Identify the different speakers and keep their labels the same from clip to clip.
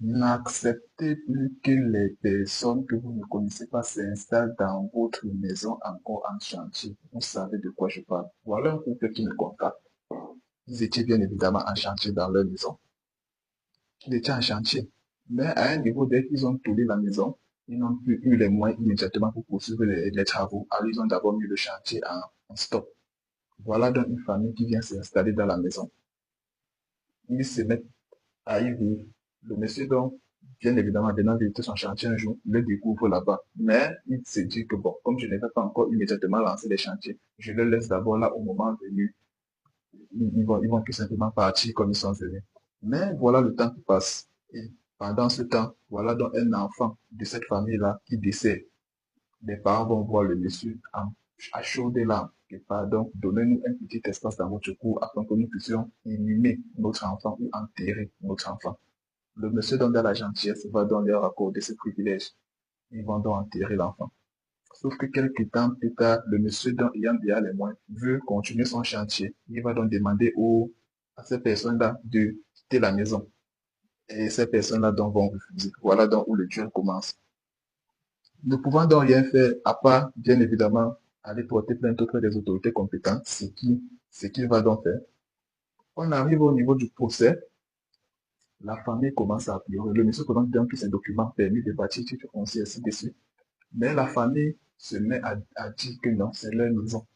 Speaker 1: N'acceptez plus que les personnes que vous ne connaissez pas s'installent dans votre maison encore en chantier. Vous savez de quoi je parle. Voilà un couple qui me contacte. Ils étaient bien évidemment en chantier dans leur maison. Ils étaient en chantier. Mais à un niveau, dès qu'ils ont tourné la maison, ils n'ont plus eu les moyens immédiatement pour poursuivre les travaux. Alors, ils ont d'abord mis le chantier en stop. Voilà donc une famille qui vient s'installer dans la maison. Ils se mettent à y vivre. Le monsieur, donc, bien évidemment, venant visiter son chantier un jour, le découvre là-bas. Mais il se dit que bon, comme je n'ai pas encore immédiatement lancé les chantiers, je le laisse d'abord là au moment venu. Ils vont tout simplement partir comme ils sont venus. Mais voilà le temps qui passe. Et pendant ce temps, voilà donc un enfant de cette famille-là qui décède. Les parents vont voir le monsieur à chaud des larmes. Et pardon, donnez-nous un petit espace dans votre cour afin que nous puissions inhumer notre enfant ou enterrer notre enfant. Le monsieur donne de la gentillesse va donc leur accorder ce privilège. Ils vont donc enterrer l'enfant. Sauf que quelques temps plus tard, le monsieur donc ayant bien les moyens veut continuer son chantier. Il va donc demander à ces personnes-là de quitter la maison. Et ces personnes-là donc vont refuser. Voilà donc où le duel commence. Ne pouvant donc rien faire, à part, bien évidemment, aller porter plainte auprès des autorités compétentes, ce qu'il va donc faire. On arrive au niveau du procès, la famille commence à pleurer. Le monsieur présente donc tous ses documents permis de bâtir, titre foncier, ainsi de suite. Mais la famille se met à dire que non, c'est leur maison.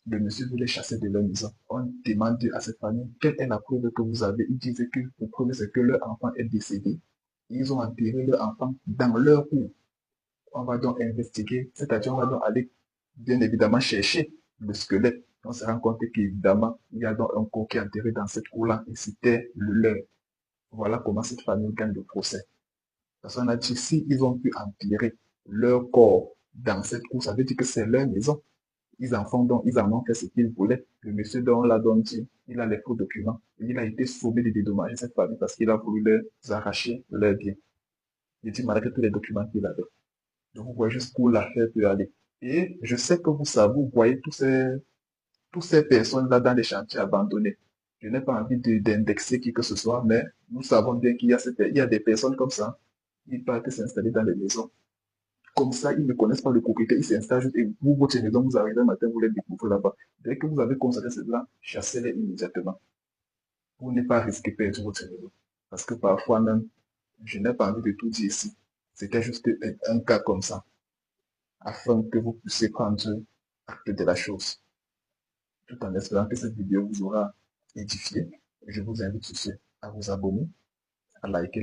Speaker 1: Le monsieur veut les chasser de leur maison. On demande à cette famille quelle est la preuve que vous avez. Ils disent que la preuve, c'est que leur enfant est décédé. Ils ont enterré leur enfant dans leur cour. On va donc investiguer, c'est-à-dire on va donc aller bien évidemment chercher le squelette. On se rend compte qu'évidemment, il y a donc un corps qui est enterré dans cette cour-là et c'était le leur. Voilà comment cette famille gagne le procès. Parce qu'on a dit, si ils ont pu enterrer leur corps dans cette cour, ça veut dire que c'est leur maison. Ils en ont fait ce qu'ils voulaient. Le monsieur dont on l'a donc dit, il a les faux documents. Et il a été sommé de dédommager cette famille parce qu'il a voulu leur arracher leurs biens. Il dit malgré tous les documents qu'il avait. Donc, vous voyez jusqu'où l'affaire peut aller. Et je sais que vous voyez tous ces personnes-là dans les chantiers abandonnés. Je n'ai pas envie d'indexer qui que ce soit, mais nous savons bien il y a des personnes comme ça. Ils partent s'installer dans les maisons. Comme ça, ils ne connaissent pas le propriétaire, ils s'installent juste et vous, votre maison, vous arrivez un matin, vous les découvrez là-bas. Dès que vous avez constaté cela, chassez-les immédiatement. Pour ne pas risquer de perdre votre maison. Parce que parfois même, je n'ai pas envie de tout dire ici. C'était juste un cas comme ça, afin que vous puissiez prendre acte de la chose. Tout en espérant que cette vidéo vous aura édifié. Je vous invite sur ce à vous abonner, à liker